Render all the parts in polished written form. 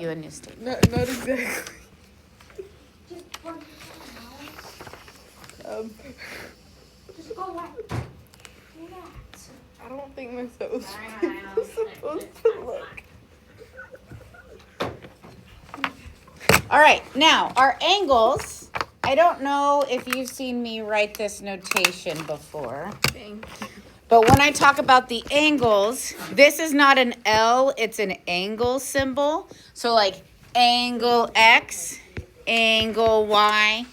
you a new staple. Not exactly. Just go away. I don't think my toes I are supposed to look. All right, now our angles. I don't know if you've seen me write this notation before. Thank you. But when I talk about the angles, this is not an L, it's an angle symbol. So like angle X, angle Y,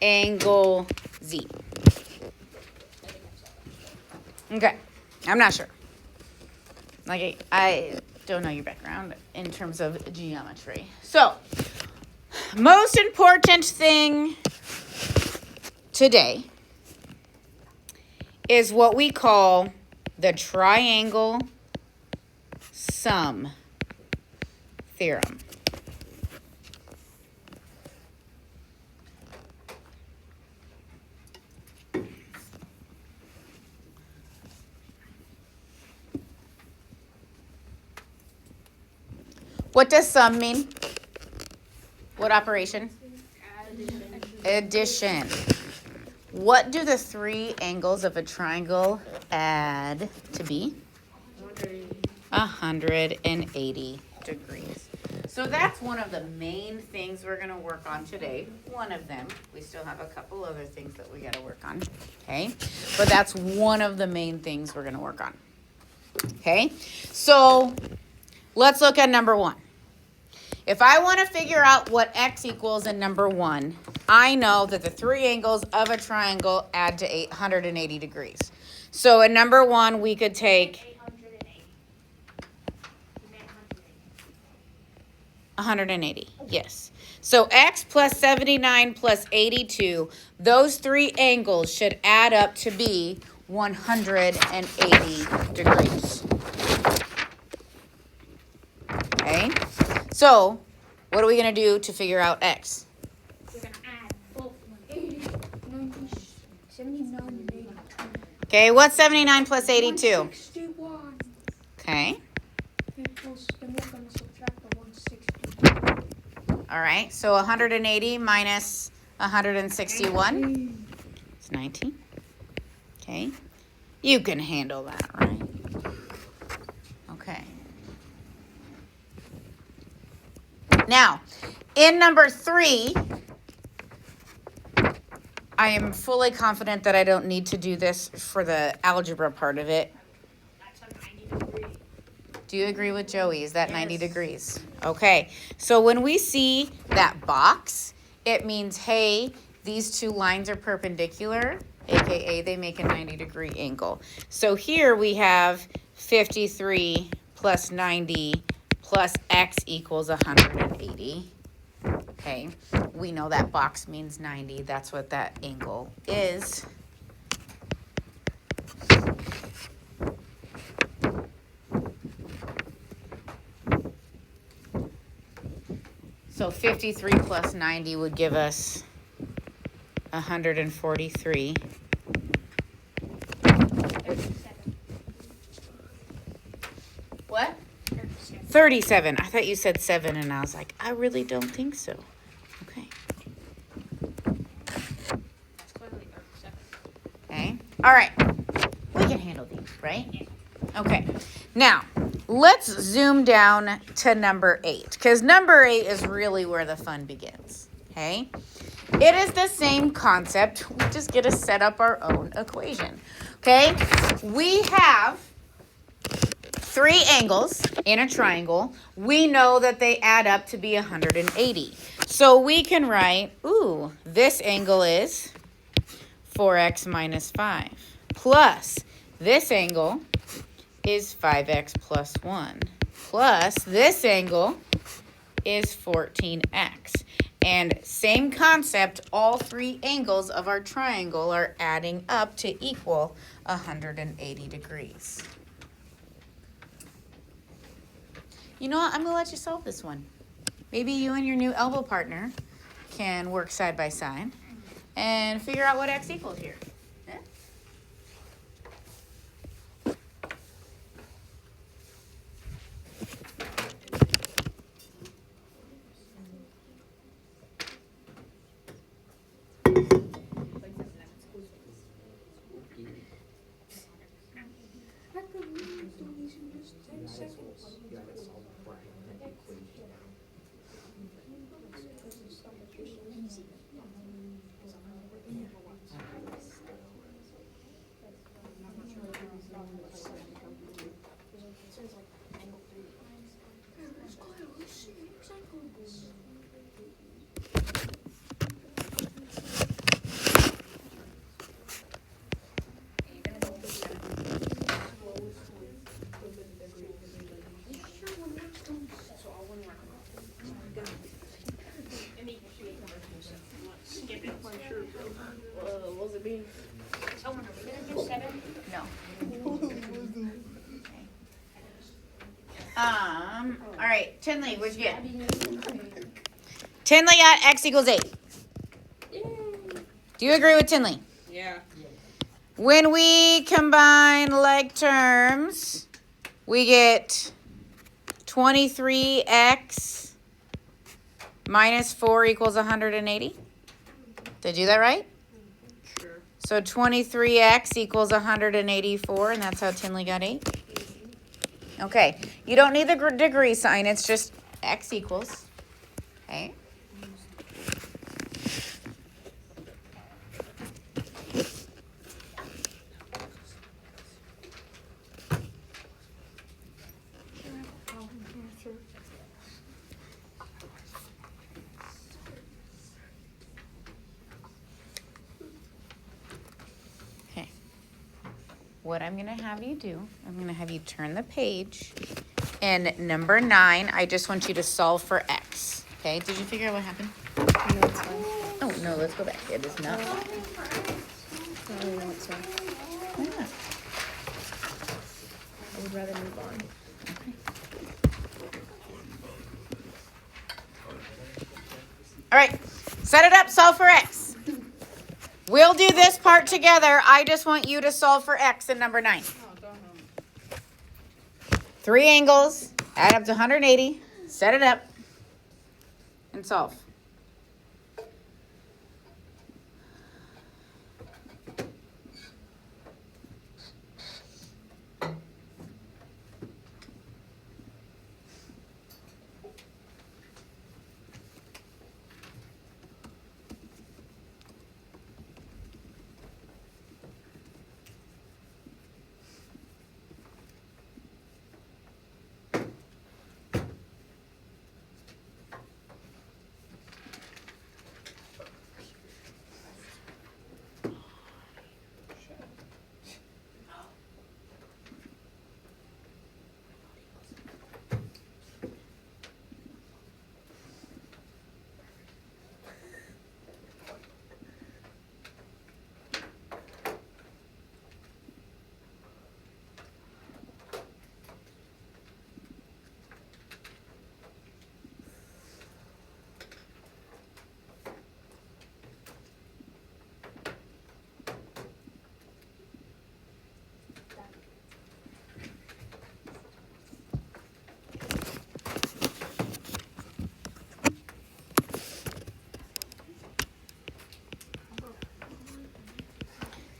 angle Z. Okay, I'm not sure. Like I don't know your background in terms of geometry. So, most important thing today is what we call the triangle sum theorem. What does sum mean? What operation? Addition. What do the three angles of a triangle add to be? 180 degrees. So that's one of the main things we're going to work on today. One of them. We still have a couple other things that we got to work on. Okay? But that's one of the main things we're going to work on. Okay? So let's look at number 1. If I want to figure out what x equals in number 1, I know that the three angles of a triangle add to 880 degrees. So in number 1, we could take 180. Yes. So x plus 79 plus 82, those three angles should add up to be 180 degrees. Okay? So, what are we going to do to figure out x? We're going to add both 180, 90, 79, and 82. Okay, what's 79 plus 82? 161. Okay. Equals, then we're going to subtract the 160. All right, so 180 minus 161. It's 19. Okay. You can handle that, right? Okay. Now, in number 3, I am fully confident that I don't need to do this for the algebra part of it. That's a 90 degree. Do you agree with Joey? Is that 90 degrees? Okay. So when we see that box, it means, hey, these two lines are perpendicular, aka they make a 90-degree angle. So here we have 53 plus 90 plus x equals 180. Okay, we know that box means 90. That's what that angle is. So 53 plus 90 would give us 143. 37. What? 37. 37. I thought you said 7, and I was like, I really don't think so. Okay. It's clearly 37. Okay. All right. We can handle these, right? Okay. Now, let's zoom down to number 8, because number 8 is really where the fun begins. Okay. It is the same concept. We just get to set up our own equation. Okay. We have 3 angles in a triangle. We know that they add up to be 180. So we can write, this angle is 4x minus 5. Plus, this angle is 5x plus 1. Plus, this angle is 14x. And same concept, all 3 angles of our triangle are adding up to equal 180 degrees. You know what? I'm going to let you solve this one. Maybe you and your new elbow partner can work side by side and figure out what x equals here. Yeah? What's it mean? Someone are we gonna do 7? No. All right, Tinley, what'd you get? Tinley got x equals 8. Do you agree with Tinley? Yeah. When we combine like terms, we get 23x minus 4 equals 180. Did I do that right? Sure. So 23x equals 184, and that's how Tinley got 8. Okay, you don't need the degree sign, it's just x equals. Okay. Okay. What I'm going to have you do, I'm going to have you turn the page. And number 9, I just want you to solve for x. Okay, did you figure out what happened? No, it's fine. Oh, no, let's go back. It is not fine. No, it's fine. Why not? I would rather move on. All right, set it up, solve for x. We'll do this part together. I just want you to solve for x in number 9. 3 angles, add up to 180, set it up, and solve.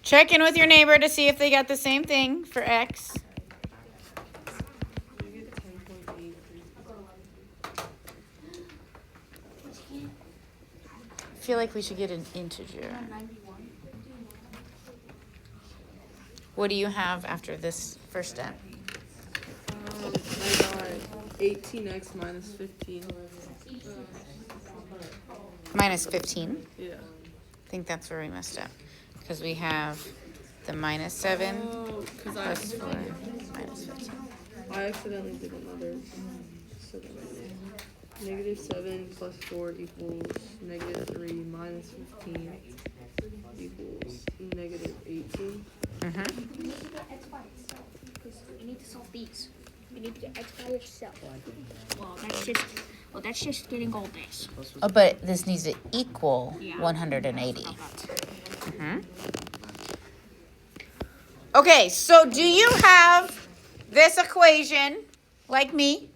Check in with your neighbor to see if they got the same thing for x. I feel like we should get an integer. What do you have after this first step? I got 18x minus 15. Minus 15. Yeah. I think that's where we messed up. Because we have the minus 7 Oh, because plus 4 minus 15. I accidentally did another. So negative 7 plus 4 equals negative 3 minus 15 equals negative 18. Mm-hmm. You need to get x by itself because you need to solve these. You need to get x by yourself. Well, that's just getting all this. Oh, but this needs to equal Yeah. 180. Mm-hmm. Okay, so do you have this equation like me?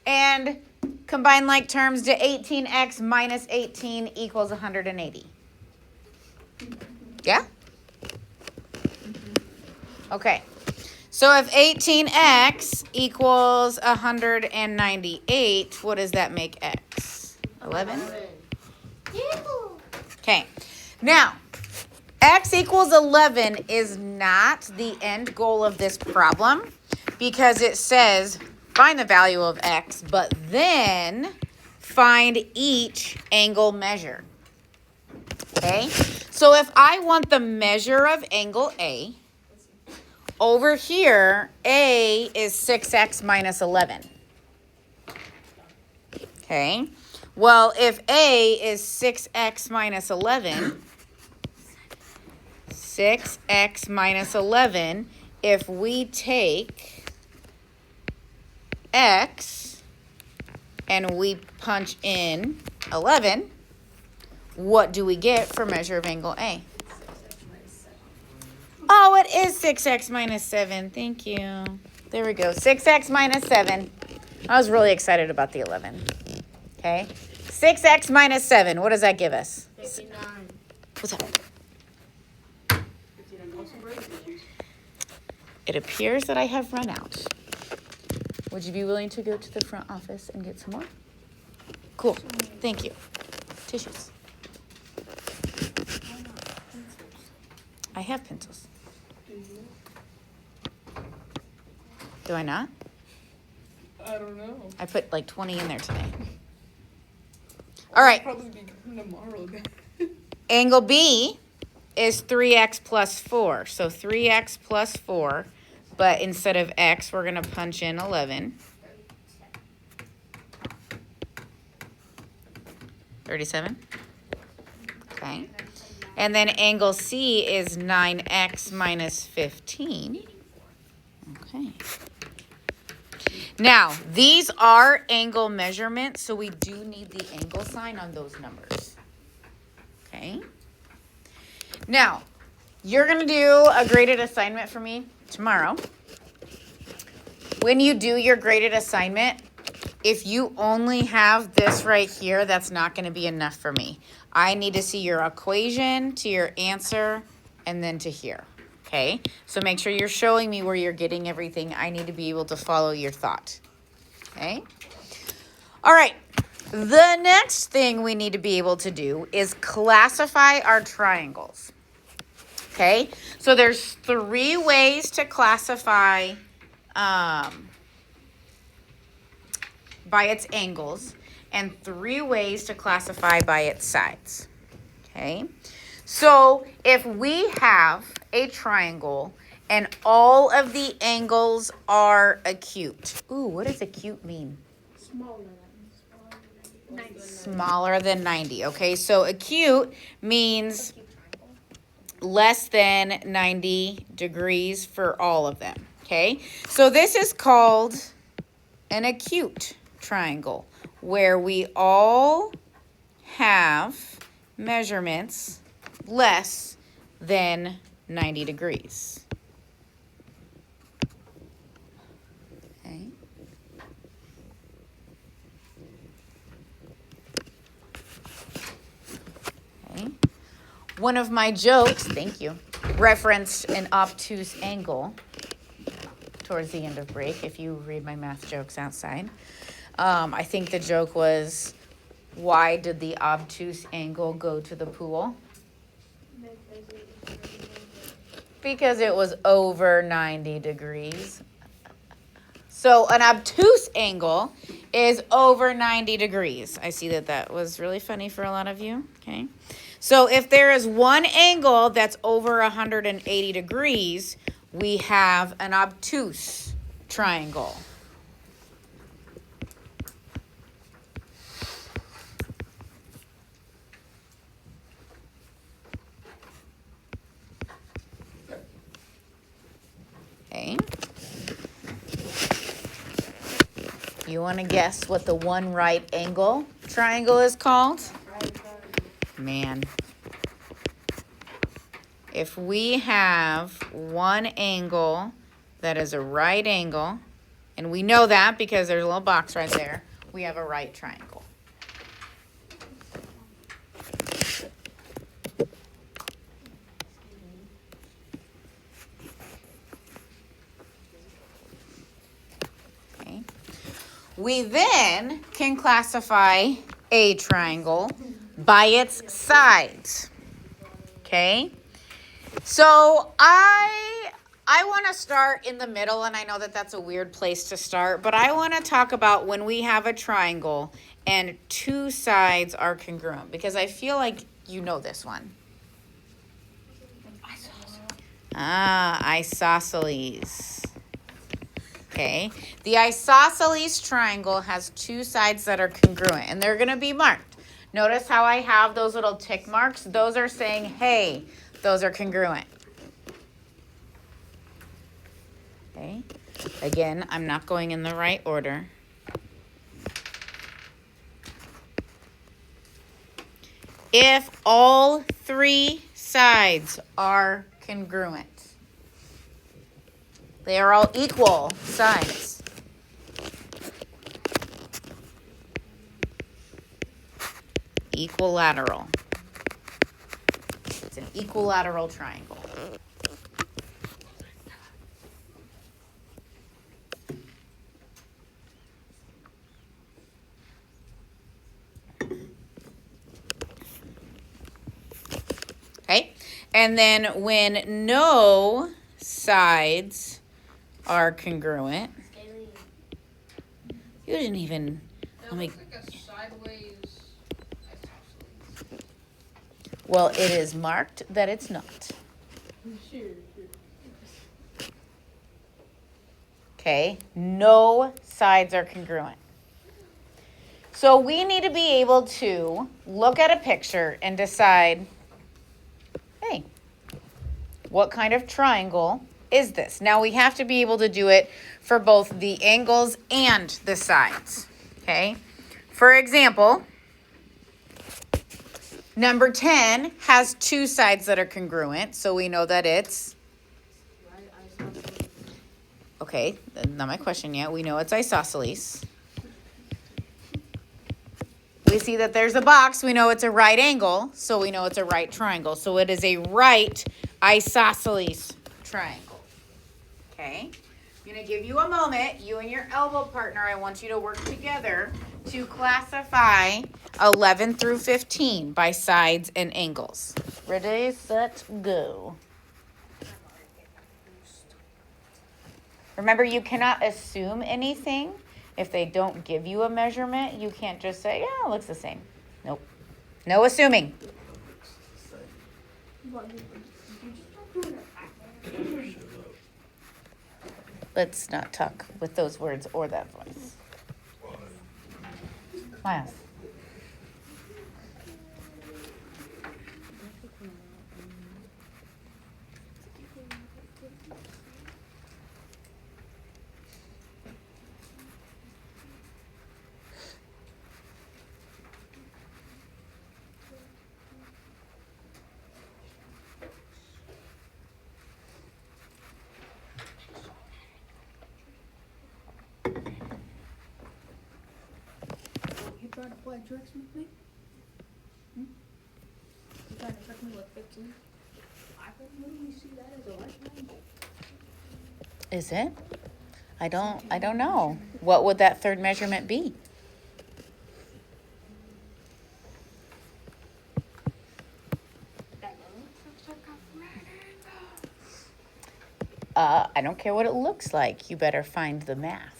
And combine like terms to 18x minus 18 equals 180. Yeah? Okay. So if 18x equals 198, what does that make x? 11? Okay. Now, x equals 11 is not the end goal of this problem because it says find the value of x, but then find each angle measure. Okay? So if I want the measure of angle A, over here, A is 6x minus 11. Okay. Well, if A is 6x minus 11, 6x minus 11, if we take x and we punch in 11, what do we get for measure of angle A? Oh, it is 6x minus 7. Thank you. There we go. 6x minus 7. I was really excited about the 11. Okay. 6x minus 7. What does that give us? 59. What's that? It appears that I have run out. Would you be willing to go to the front office and get some more? Cool. Thank you. Tissues. I have pencils. Do I not? I don't know. I put like 20 in there today. All right. Probably be tomorrow then. Angle B is 3x plus 4. So 3x plus 4. But instead of x, we're going to punch in 11. 37. Okay. And then angle C is 9x minus 15. Okay. Now, these are angle measurements, so we do need the angle sign on those numbers. Okay. Now, you're going to do a graded assignment for me tomorrow. When you do your graded assignment, if you only have this right here, that's not going to be enough for me. I need to see your equation to your answer and then to here. Okay? So make sure you're showing me where you're getting everything. I need to be able to follow your thought. Okay? All right. The next thing we need to be able to do is classify our triangles. Okay? So there's 3 ways to classify by its angles and 3 ways to classify by its sides. Okay? So if we have a triangle and all of the angles are acute. Ooh, what does acute mean? Smaller than 90. Okay, so acute means less than 90 degrees for all of them. Okay, so this is called an acute triangle where we all have measurements less than 90 degrees. Okay. Okay. One of my jokes, thank you, referenced an obtuse angle towards the end of break, if you read my math jokes outside. I think the joke was, why did the obtuse angle go to the pool? Because it was over 90 degrees. So an obtuse angle is over 90 degrees. I see that that was really funny for a lot of you. Okay. So if there is one angle that's over 180 degrees, we have an obtuse triangle. Okay. You want to guess what the one right angle triangle is called? Man. If we have one angle that is a right angle, and we know that because there's a little box right there, we have a right triangle. Okay. We then can classify a triangle by its sides. Okay? So I want to start in the middle, and I know that that's a weird place to start, but I want to talk about when we have a triangle and 2 sides are congruent, because I feel like you know this one. Isosceles. Okay. The isosceles triangle has two sides that are congruent, and they're going to be marked. Notice how I have those little tick marks? Those are saying, hey, those are congruent. Okay. Again, I'm not going in the right order. If all three sides are congruent, they are all equal sides. Equilateral. It's an equilateral triangle. Okay, and then when no sides are congruent, you didn't even. It looks like a sideways isosceles. Well, it is marked that it's not. Sure. Okay, no sides are congruent. So we need to be able to look at a picture and decide, hey, what kind of triangle is this? Now we have to be able to do it for both the angles and the sides, okay? For example, number 10 has two sides that are congruent, so we know that it's, okay, not my question yet. We know it's isosceles. We see that there's a box. We know it's a right angle, so we know it's a right triangle. So it is a right isosceles triangle. Okay? I'm going to give you a moment. You and your elbow partner, I want you to work together to classify 11 through 15 by sides and angles. Ready, set, go. Remember, you cannot assume anything. If they don't give you a measurement, you can't just say, yeah, it looks the same. Nope. No assuming. Let's not talk with those words or that voice. Miles. Trying to play tricks with me? You trying to trick me with 15? I could literally see that as a lifeline. Is it? I don't know. What would that third measurement be? That looks like a right angle. I don't care what it looks like. You better find the math.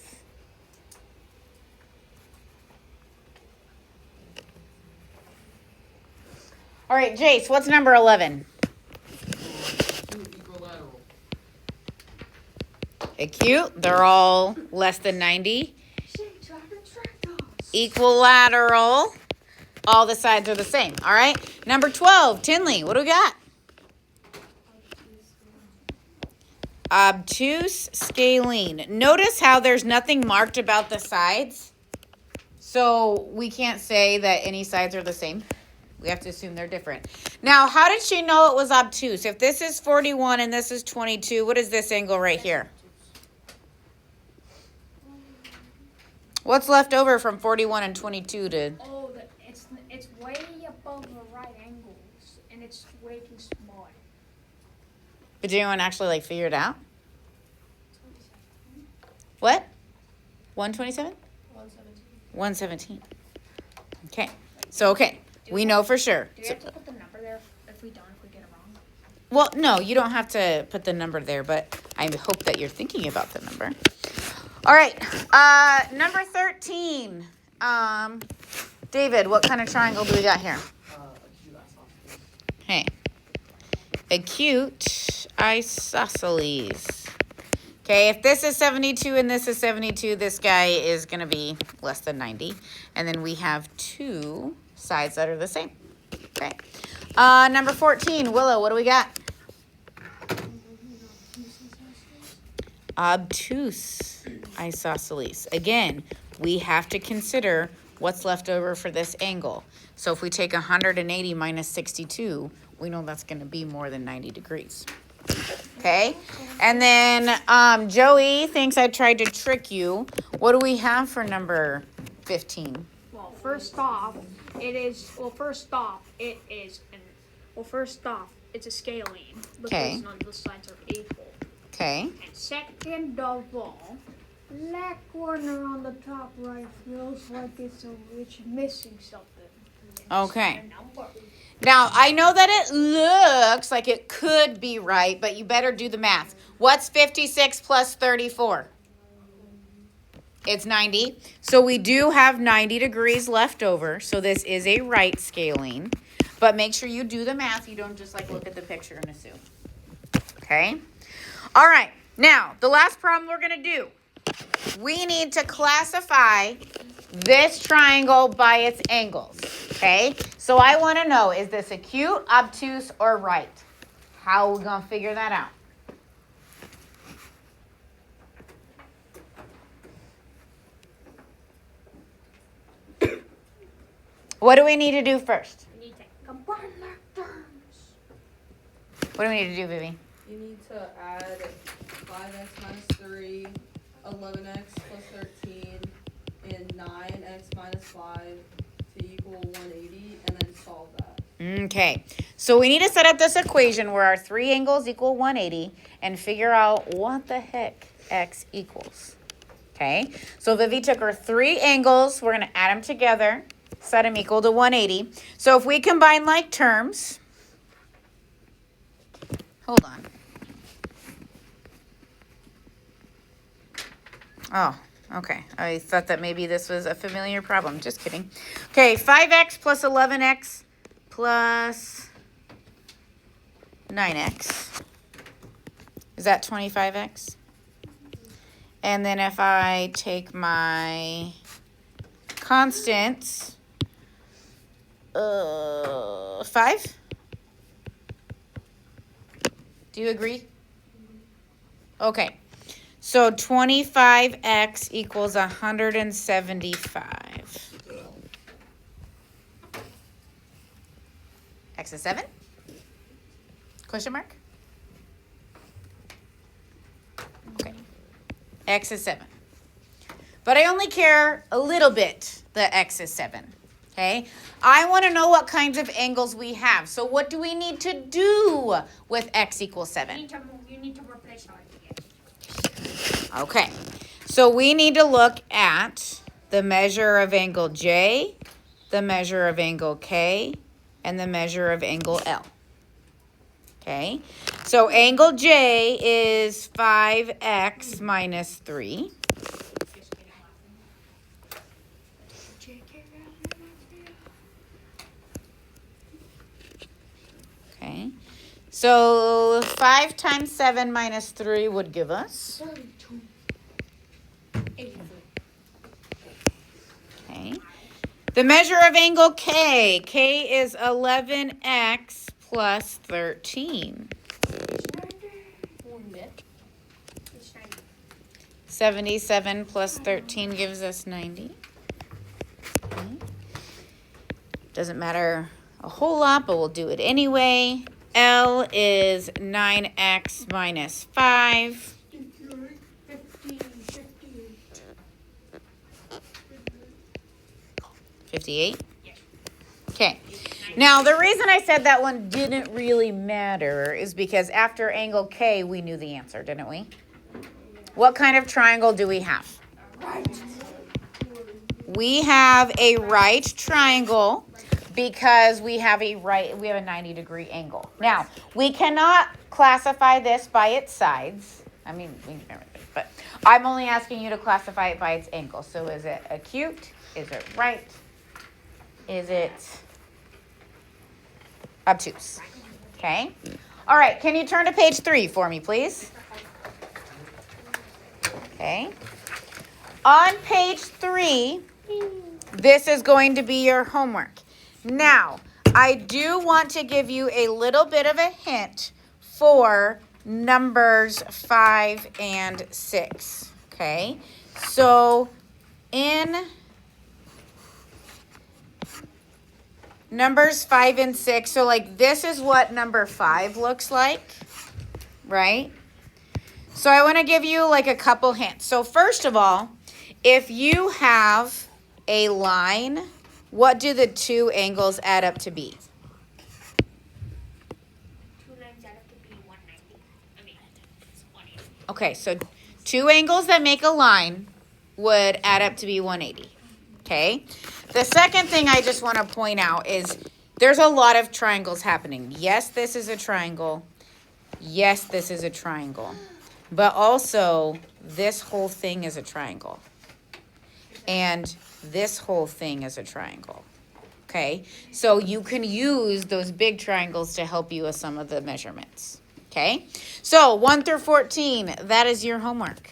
All right, Jace, what's number 11? Equilateral. Acute. They're all less than 90. Equilateral. All the sides are the same. All right. Number 12, Tinley. What do we got? Obtuse scalene. Notice how there's nothing marked about the sides. So we can't say that any sides are the same. We have to assume they're different. Now, how did she know it was obtuse? If this is 41 and this is 22, what is this angle right here? What's left over from 41 and 22 to... Oh, it's way above the right angles, and it's way too small. But did anyone actually figure it out? What? 127? 117. Okay. So, okay. We know for sure. Do we have to put the number there if we get it wrong? Well, no, you don't have to put the number there, but I hope that you're thinking about the number. All right. Number 13. David, what kind of triangle do we got here? Hey. Acute isosceles. Okay, if this is 72 and this is 72, this guy is going to be less than 90. And then we have two sides that are the same. Okay. Number 14, Willow, what do we got? Obtuse isosceles. Again, we have to consider what's left over for this angle. So if we take 180 minus 62, we know that's going to be more than 90 degrees. Okay, and then Joey thinks I tried to trick you. What do we have for number 15? Well, first off, it's a scaling. Okay. Because none of the sides are equal. Okay. And second of all, that corner on the top right feels like it's missing something. Okay. Now, I know that it looks like it could be right, but you better do the math. What's 56 plus 34? It's 90. So we do have 90 degrees left over. So this is a right scaling. But make sure you do the math. You don't just like look at the picture and assume. Okay? All right. Now, the last problem we're going to do. We need to classify this triangle by its angles, okay? So I want to know, is this acute, obtuse, or right? How are we going to figure that out? What do we need to do first? We need to combine their terms. What do we need to do, Vivi? You need to add 5x minus 3, 11x plus 13, and 9x minus 5 to equal 180, and then solve that. Okay, so we need to set up this equation where our three angles equal 180 and figure out what the heck x equals. Okay, so Vivi took her three angles. We're going to add them together, set them equal to 180. So if we combine like terms, hold on. Oh, okay. I thought that maybe this was a familiar problem. Just kidding. Okay, 5x plus 11x plus 9x. Is that 25x? And then if I take my constants, 5? Do you agree? Okay. So 25x equals 175. X is 7? Question mark? Okay. X is 7. But I only care a little bit that x is 7. Okay? I want to know what kinds of angles we have. So what do we need to do with x equals 7? You need to replace our ideas. Okay, so we need to look at the measure of angle J, the measure of angle K, and the measure of angle L. Okay, so angle J is 5x minus 3. Okay, so 5 times 7 minus 3 would give us? 32. 83. Okay. The measure of angle K. K is 11x plus 13. 77 plus 13 gives us 90. Okay. Doesn't matter a whole lot, but we'll do it anyway. L is 9x minus 5. 58? Okay. Now, the reason I said that one didn't really matter is because after angle K, we knew the answer, didn't we? What kind of triangle do we have? We have a right triangle because we have a 90-degree angle. Now, we cannot classify this by its sides. I mean, but I'm only asking you to classify it by its angle. So is it acute? Is it right? Is it obtuse? Okay. All right. Can you turn to page 3 for me, please? Okay. On page 3, this is going to be your homework. Now, I do want to give you a little bit of a hint for numbers 5 and 6. Okay. So in numbers 5 and 6, so like this is what number 5 looks like, right? So I want to give you like a couple hints. So first of all, if you have a line, what do the two angles add up to be? 2 lines add up to be 190. I mean, it's 180. Okay, so two angles that make a line would add up to be 180. Okay? The second thing I just want to point out is there's a lot of triangles happening. Yes, this is a triangle. Yes, this is a triangle. But also, this whole thing is a triangle. And this whole thing is a triangle. Okay? So you can use those big triangles to help you with some of the measurements. Okay? So 1 through 14, that is your homework.